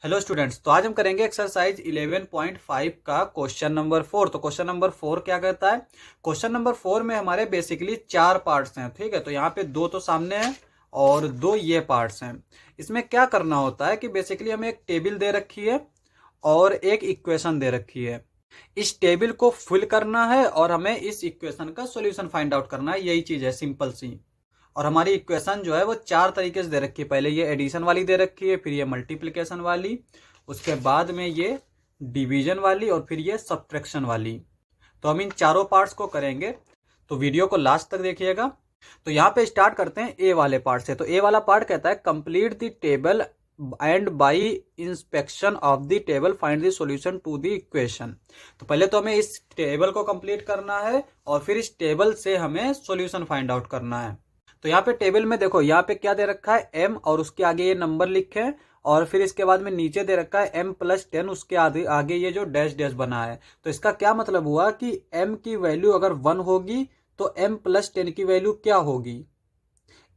Hello students, तो आज हम करेंगे एक्सरसाइज 11.5 का क्वेश्चन नंबर 4। तो क्वेश्चन नंबर 4 क्या कहता है? क्वेश्चन नंबर 4 में हमारे बेसिकली 4 पार्ट्स हैं। ठीक है, तो यहाँ पे 2 तो सामने हैं और 2 ये पार्ट्स हैं। इसमें क्या करना होता है कि बेसिकली हमें एक टेबल दे रखी है और एक इक्वेशन दे रखी है। इस टेबल को फिल करना है और हमें इस इक्वेशन का सोल्यूशन फाइंड आउट करना है। यही चीज है, सिंपल सी। और हमारी इक्वेशन जो है वो 4 तरीके से दे रखी है। पहले ये एडिशन वाली दे रखी है, फिर ये मल्टीप्लिकेशन वाली, उसके बाद में ये डिवीजन वाली और फिर ये सब्ट्रैक्शन वाली। तो हम इन चारों पार्ट्स को करेंगे, तो वीडियो को लास्ट तक देखिएगा। तो यहाँ पे स्टार्ट करते हैं ए वाले पार्ट से। तो ए वाला पार्ट कहता है complete the table and by inspection of the table find the solution to the equation. तो पहले तो हमें इस टेबल को कंप्लीट करना है और फिर इस टेबल से हमें सॉल्यूशन फाइंड आउट करना है। तो यहाँ पे टेबल में देखो, यहाँ पे क्या दे रखा है m, और उसके आगे ये नंबर लिखे हैं, और फिर इसके बाद में नीचे दे रखा है m+10, उसके आगे ये जो डैश डैश बना है। तो इसका क्या मतलब हुआ कि m की वैल्यू अगर 1 होगी तो m+10 की वैल्यू क्या होगी,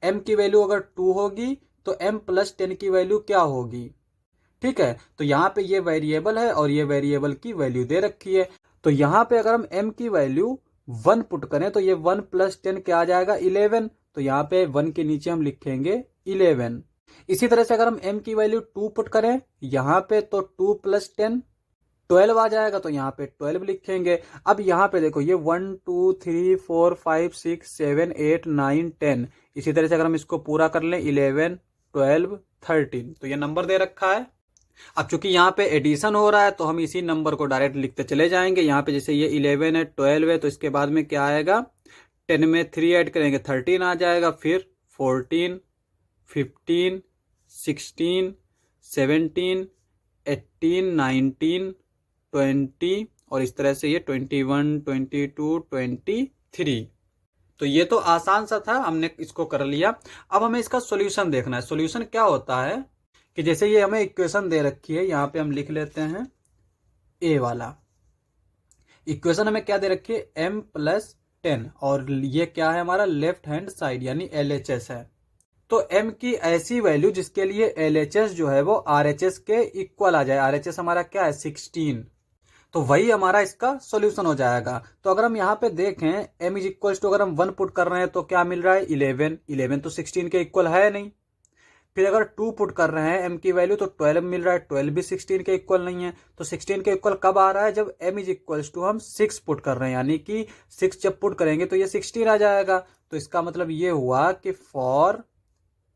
m की वैल्यू अगर 2 होगी तो m+10 की वैल्यू क्या होगी। ठीक है, तो यहाँ पे ये वेरिएबल है और ये वेरिएबल की वैल्यू दे रखी है। तो यहाँ पे अगर हम m की वैल्यू 1 पुट करें तो ये 1+10 क्या आ जाएगा, 11। तो यहाँ पे 1 के नीचे हम लिखेंगे 11। इसी तरह से अगर हम m की वैल्यू 2 पुट करें यहाँ पे तो 2+10 12 आ जाएगा। तो यहाँ पे 12 लिखेंगे। अब यहाँ पे देखो, ये 1 2 3 4 5 6 7 8 9 10, इसी तरह से अगर हम इसको पूरा कर लें 11 12 13, तो ये नंबर दे रखा है। अब चूंकि यहाँ पे एडिशन हो रहा है तो हम इसी नंबर को डायरेक्ट लिखते चले जाएंगे। यहाँ पे जैसे ये 11 है, 12 है, तो इसके बाद में क्या आएगा, 10 में 3 ऐड करेंगे 13 आ जाएगा, फिर 14 15 16 17 18 19 20, और इस तरह से ये 21 22 23। तो ये तो आसान सा था, हमने इसको कर लिया। अब हमें इसका सॉल्यूशन देखना है। सॉल्यूशन क्या होता है कि जैसे ये हमें इक्वेशन दे रखी है, यहाँ पे हम लिख लेते हैं ए वाला। इक्वेशन हमें क्या दे रखी है, m+10, और ये क्या है, हमारा लेफ्ट हैंड साइड यानी LHS है। तो m की ऐसी वैल्यू जिसके लिए LHS जो है वो RHS के इक्वल आ जाए। RHS हमारा क्या है, 16। तो वही हमारा इसका सॉल्यूशन हो जाएगा। तो अगर हम यहाँ पे देखें m इज इक्वल टू, अगर हम 1 पुट कर रहे हैं तो क्या मिल रहा है, 11। 11 तो 16 के इक्वल है नहीं। फिर अगर 2 पुट कर रहे हैं m की वैल्यू तो 12 मिल रहा है। 12 भी 16 के इक्वल नहीं है। तो 16 के इक्वल कब आ रहा है, जब m इज इक्वल टू हम 6 पुट कर रहे हैं, यानी कि 6 जब पुट करेंगे तो ये 16 आ जाएगा। तो इसका मतलब ये हुआ कि for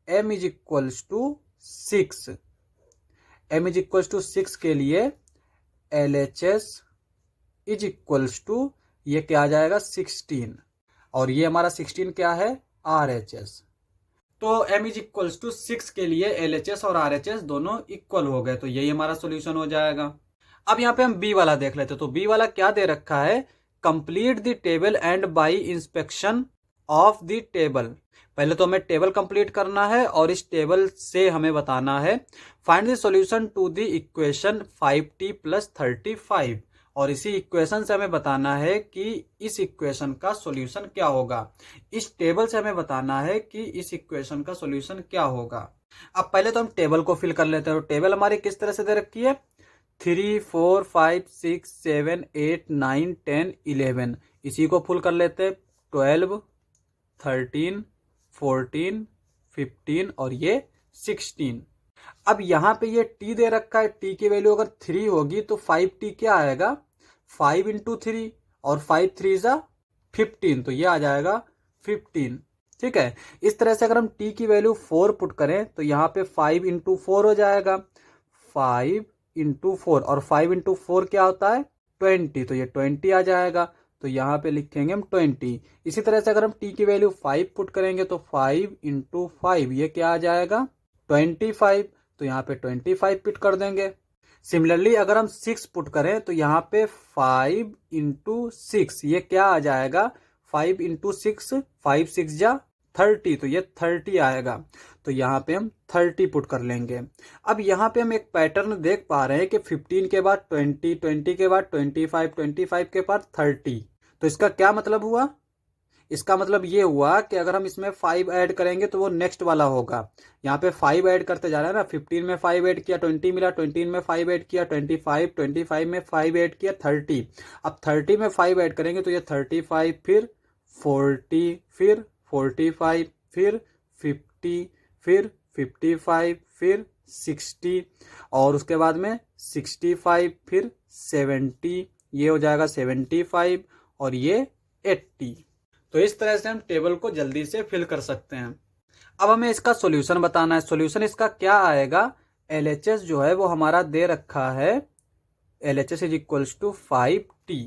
m is equal to 6, m is equal to 6 के लिए LHS इज इक्वल टू ये क्या आ जाएगा, 16, और ये हमारा 16 क्या है, RHS। तो m इज इक्वल टू 6 के लिए LHS और RHS दोनों इक्वल हो गए। तो यही हमारा सॉल्यूशन हो जाएगा। अब यहाँ पे हम बी वाला देख लेते हैं। तो बी वाला क्या दे रखा है, complete the table and by inspection of the table. पहले तो हमें टेबल कंप्लीट करना है और इस टेबल से हमें बताना है find the solution to the equation 5t + 35, और इसी इक्वेशन से हमें बताना है कि इस इक्वेशन का सॉल्यूशन क्या होगा। इस टेबल से हमें बताना है कि इस इक्वेशन का सॉल्यूशन क्या होगा। अब पहले तो हम टेबल को फिल कर लेते हैं। तो टेबल हमारी किस तरह से दे रखी है, 3 4 5 6 7 8 9 10 11, इसी को फुल कर लेते हैं, 12 13 14 15 और ये 16। अब यहाँ पे ये t दे रखा है, t की वैल्यू अगर 3 होगी तो 5t क्या आएगा, 5 × 3, और 5 3 ज़ा 15, तो ये आ जाएगा 15। ठीक है, इस तरह से अगर हम t की वैल्यू 4 पुट करें तो यहाँ पे 5 × 4 हो जाएगा, 5 × 4, और 5 × 4 क्या होता है, 20, तो ये 20 आ जाएगा। तो यहाँ पे लिखेंगे हम 20। इसी तरह से अगर हम t की वैल्यू 5 पुट करेंगे तो 5 × 5 ये क्या आ जाएगा, 25, तो यहाँ पे 25 पुट कर देंगे। सिमिलरली अगर हम 6 पुट करें तो यहाँ पे 5 × 6 ये क्या आ जाएगा, 5 × 6, 5 6 जा 30, तो ये 30 आएगा। तो यहाँ पे हम 30 पुट कर लेंगे। अब यहाँ पे हम एक पैटर्न देख पा रहे हैं कि 15 के बाद 20, 20 के बाद 25, 25 के बाद 30। तो इसका क्या मतलब हुआ, इसका मतलब ये हुआ कि अगर हम इसमें 5 ऐड करेंगे तो वो नेक्स्ट वाला होगा। यहाँ पे 5 ऐड करते जा रहा है ना, 15 में 5 ऐड किया 20 मिला, 20 में 5 ऐड किया 25, 25 में 5 ऐड किया 30। अब 30 में 5 ऐड करेंगे तो ये 35, फिर 40, फिर 45, फिर 50, फिर 55, फिर 60, और उसके बाद में 65, फिर 70, ये हो जाएगा 75, और ये 80। तो इस तरह से हम टेबल को जल्दी से फिल कर सकते हैं। अब हमें इसका सॉल्यूशन बताना है। सॉल्यूशन इसका क्या आएगा, LHS जो है वो हमारा दे रखा है, LHS is equals to 5T।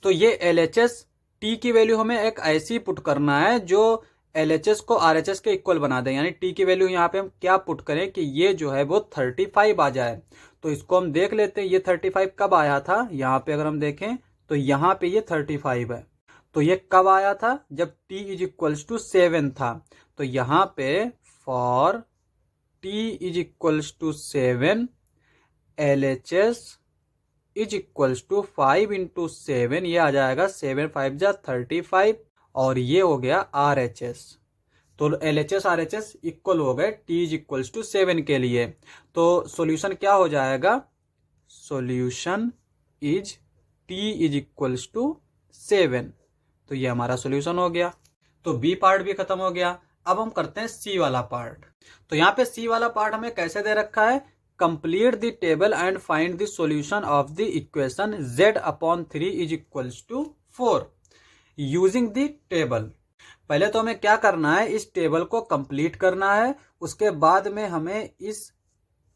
तो ये LHS T की वैल्यू हमें एक ऐसी पुट करना है जो LHS को RHS के इक्वल बना दे, यानी T की वैल्यू यहाँ पे हम क्या पुट करें कि ये जो है वो 35 आ जाए। तो इसको हम देख लेते हैं, ये 35 कब आया था। यहाँ पे अगर हम देखें तो यहाँ पे ये 35 है। तो ये कब आया था, जब T इज इक्वल्स टू 7 था। तो यहाँ पे for T is equals to 7 LHS is equals to 5 into 7, ये आ जाएगा 7 5 जा 35, और ये हो गया RHS। तो LHS RHS इक्वल हो गए T इज इक्वल्स टू 7 के लिए। तो सॉल्यूशन क्या हो जाएगा, solution is T is equals to 7। तो ये हमारा सॉल्यूशन हो गया। तो B पार्ट भी खत्म हो गया। अब हम करते हैं C वाला पार्ट। तो यहाँ पे C वाला पार्ट हमें कैसे दे रखा है, complete the table and find the solution of the equation Z/3 is equals to 4 using the table. पहले तो हमें क्या करना है, इस टेबल को कंप्लीट करना है, उसके बाद में हमें इस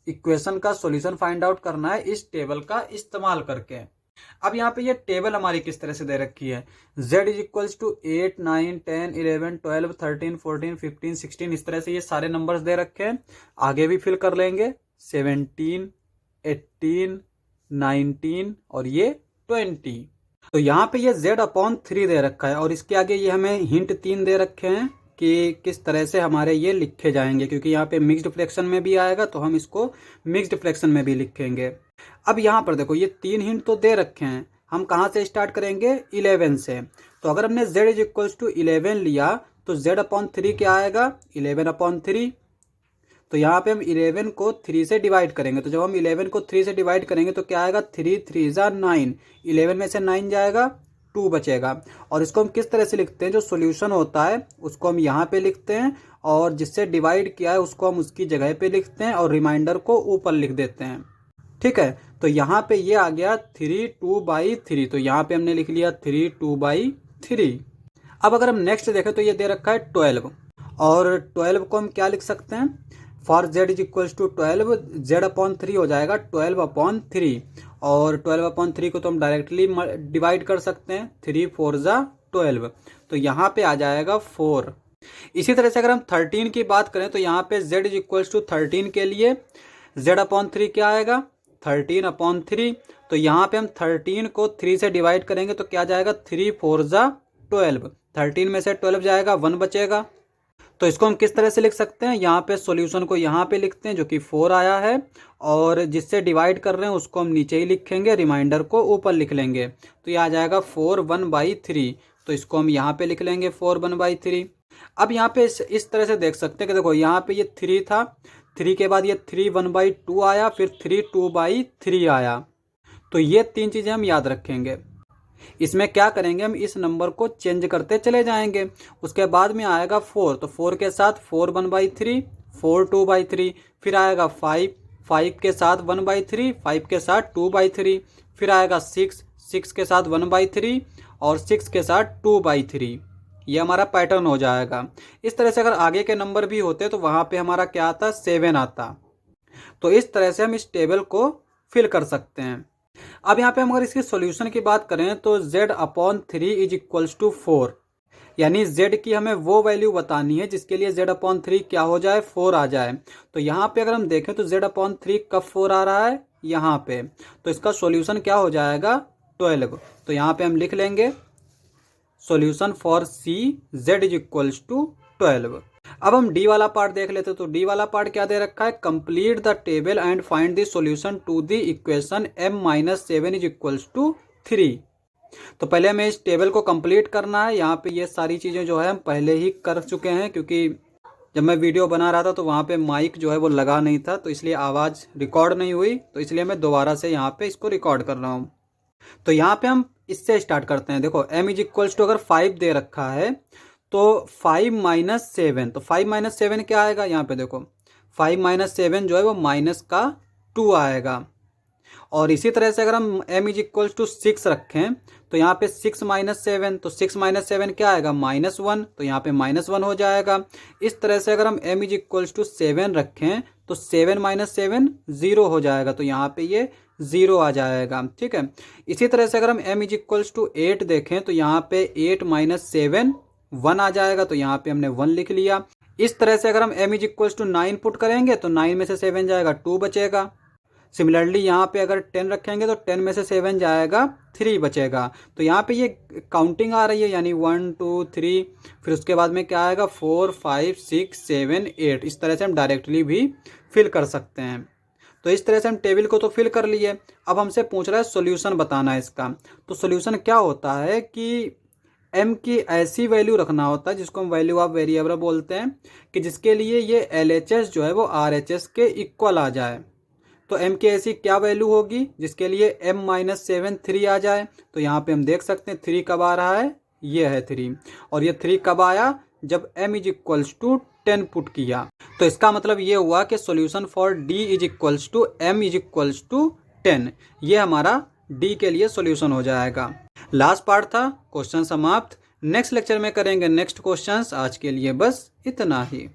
इक्वेशन का सॉल्यूशन फाइंड आउट करना है इस टेबल का इस्तेमाल करके। अब यहाँ पे ये टेबल हमारी किस तरह से दे रखी है, Z इज इक्वल्स टू 8 9 10 11 12 13 14 15 16, इस तरह से ये सारे नंबर्स दे रखे हैं। आगे भी फिल कर लेंगे 17 18 19 और ये 20। तो यहाँ पे ये Z/3 दे रखा है, और इसके आगे ये हमें हिंट 3 दे रखे हैं कि किस तरह से हमारे ये लिखे जाएंगे, क्योंकि यहाँ पे मिक्स्ड फ्रैक्शन में भी आएगा तो हम इसको मिक्स्ड फ्रैक्शन में भी लिखेंगे। अब यहाँ पर देखो ये 3 हिंट तो दे रखे हैं, हम कहाँ से स्टार्ट करेंगे, 11 से। तो अगर हमने Z इज इक्वल्स टू 11 लिया तो Z/3 क्या आएगा, 11/3। तो यहाँ पे हम 11 को 3 से डिवाइड करेंगे। तो जब हम 11 को 3 से डिवाइड करेंगे तो क्या आएगा, 3 3 जा 9, 11 में से 9 जाएगा 2 बचेगा। और इसको हम किस तरह से लिखते हैं, जो सॉल्यूशन होता है उसको हम यहाँ पे लिखते हैं, और जिससे डिवाइड किया है उसको हम उसकी जगह पे लिखते हैं, और रिमाइंडर को ऊपर लिख देते हैं। ठीक है, तो यहाँ पे ये आ गया 3 2/3। तो यहाँ पे हमने लिख लिया 3 2/3। अब अगर हम नेक्स्ट देखें तो ये दे रखा है 12, और 12 को हम क्या लिख सकते हैं, for Z is equals to 12, Z/3 हो जाएगा 12/3, और 12/3 को तो हम डायरेक्टली डिवाइड कर सकते हैं, 3 4 जा 12। तो यहाँ पे आ जाएगा 4। इसी तरह से अगर हम 13 की बात करें तो यहाँ पे Z इज इक्वल्स टू 13 के लिए Z/3 क्या आएगा, 13/3। तो यहाँ पे हम 13 को 3 से डिवाइड करेंगे तो क्या जाएगा, 3 4 जा 12, 13 में से 12 जाएगा 1 बचेगा। तो इसको हम किस तरह से लिख सकते हैं, यहाँ पे सॉल्यूशन को यहाँ पे लिखते हैं जो कि 4 आया है, और जिससे डिवाइड कर रहे हैं उसको हम नीचे ही लिखेंगे, रिमाइंडर को ऊपर लिख लेंगे। तो ये आ जाएगा 4 1/3। तो इसको हम यहाँ पे लिख लेंगे 4 1/3। अब यहाँ पे इस तरह से देख सकते हैं कि देखो यहाँ पे ये 3 था, 3 के बाद ये 3 1/2 आया, फिर 3 2/3 आया। तो ये 3 चीज़ें हम याद रखेंगे। इसमें क्या करेंगे, हम इस नंबर को चेंज करते चले जाएंगे। उसके बाद में आएगा 4, तो 4 के साथ 4 1/3, 4 2/3, फिर आएगा 5, 5 के साथ 1/3, 5 के साथ 2/3, फिर आएगा 6, 6 के साथ 1/3 और 6 के साथ 2/3। ये हमारा पैटर्न हो जाएगा। इस तरह से अगर आगे के नंबर भी होते तो वहाँ पे हमारा क्या आता, 7 आता। तो इस तरह से हम इस टेबल को फिल कर सकते हैं। अब यहाँ पे हम अगर इसकी सॉल्यूशन की बात करें तो Z/3 इज इक्वल्स टू 4, यानी Z की हमें वो वैल्यू बतानी है जिसके लिए Z/3 क्या हो जाए, 4 आ जाए। तो यहाँ पे अगर हम देखें तो Z/3 कब 4 आ रहा है, यहाँ पे। तो इसका सॉल्यूशन क्या हो जाएगा, 12। तो यहाँ पे हम लिख लेंगे solution for C Z is equals to 12। अब हम डी वाला पार्ट देख लेते हैं। तो डी वाला पार्ट क्या दे रखा है, complete the table and find the solution to the equation m - 7 is equals to 3 तो पहले हमें इस टेबल को कंप्लीट करना है। यहाँ पे ये सारी चीज़ें जो है हम पहले ही कर चुके हैं, क्योंकि जब मैं वीडियो बना रहा था तो वहाँ पे माइक जो है वो लगा नहीं था, तो इसलिए आवाज़ रिकॉर्ड नहीं हुई, तो इसलिए मैं दोबारा से यहाँ पे इसको रिकॉर्ड कर रहा हूँ। तो यहाँ पे हम इससे स्टार्ट करते हैं। देखो m इज इक्वल्स टू अगर 5 दे रखा है तो 5 माइनस 7, तो 5 माइनस 7 क्या आएगा, यहाँ पे देखो 5 माइनस 7 जो है वो माइनस का 2 आएगा। और इसी तरह से अगर हम m इज इक्वल्स टू 6 रखें तो यहाँ पे 6 माइनस 7, तो 6 माइनस 7 क्या आएगा, -1, तो यहाँ पे -1 हो जाएगा। इस तरह से अगर हम m इज इक्वल्स टू 7 रखें तो 7 माइनस 7 0 हो जाएगा, तो यहाँ पे ये 0 आ जाएगा। ठीक है, इसी तरह से अगर हम m इज इक्वल्स टू 8 देखें तो यहाँ पे 8 माइनस 7 1 आ जाएगा, तो यहाँ पे हमने 1 लिख लिया। इस तरह से अगर हम m is equals to 9 put करेंगे तो 9 में से 7 जाएगा 2 बचेगा। सिमिलरली यहाँ पे अगर 10 रखेंगे तो 10 में से 7 जाएगा 3 बचेगा। तो यहाँ पे ये काउंटिंग आ रही है, यानी 1 2 3, फिर उसके बाद में क्या आएगा 4 5 6 7 8। इस तरह से हम डायरेक्टली भी फिल कर सकते हैं। तो इस तरह से हम टेबल को तो फिल कर लिए। अब हमसे पूछ रहा है सॉल्यूशन बताना है इसका। तो सॉल्यूशन क्या होता है कि m की ऐसी वैल्यू रखना होता है जिसको हम वैल्यू ऑफ वेरिएबल बोलते हैं, कि जिसके लिए ये LHS जो है वो RHS के इक्वल आ जाए। तो m की ऐसी क्या वैल्यू होगी जिसके लिए m माइनस 7 3 आ जाए। तो यहाँ पे हम देख सकते हैं 3 कब आ रहा है, ये है 3, और ये 3 कब आया, जब m is equals to 10 put किया। तो इसका मतलब ये हुआ कि solution for d is equals to m is equals to 10, ये हमारा d के लिए सॉल्यूशन हो जाएगा। लास्ट पार्ट था, क्वेश्चन समाप्त। नेक्स्ट लेक्चर में करेंगे नेक्स्ट क्वेश्चंस। आज के लिए बस इतना ही।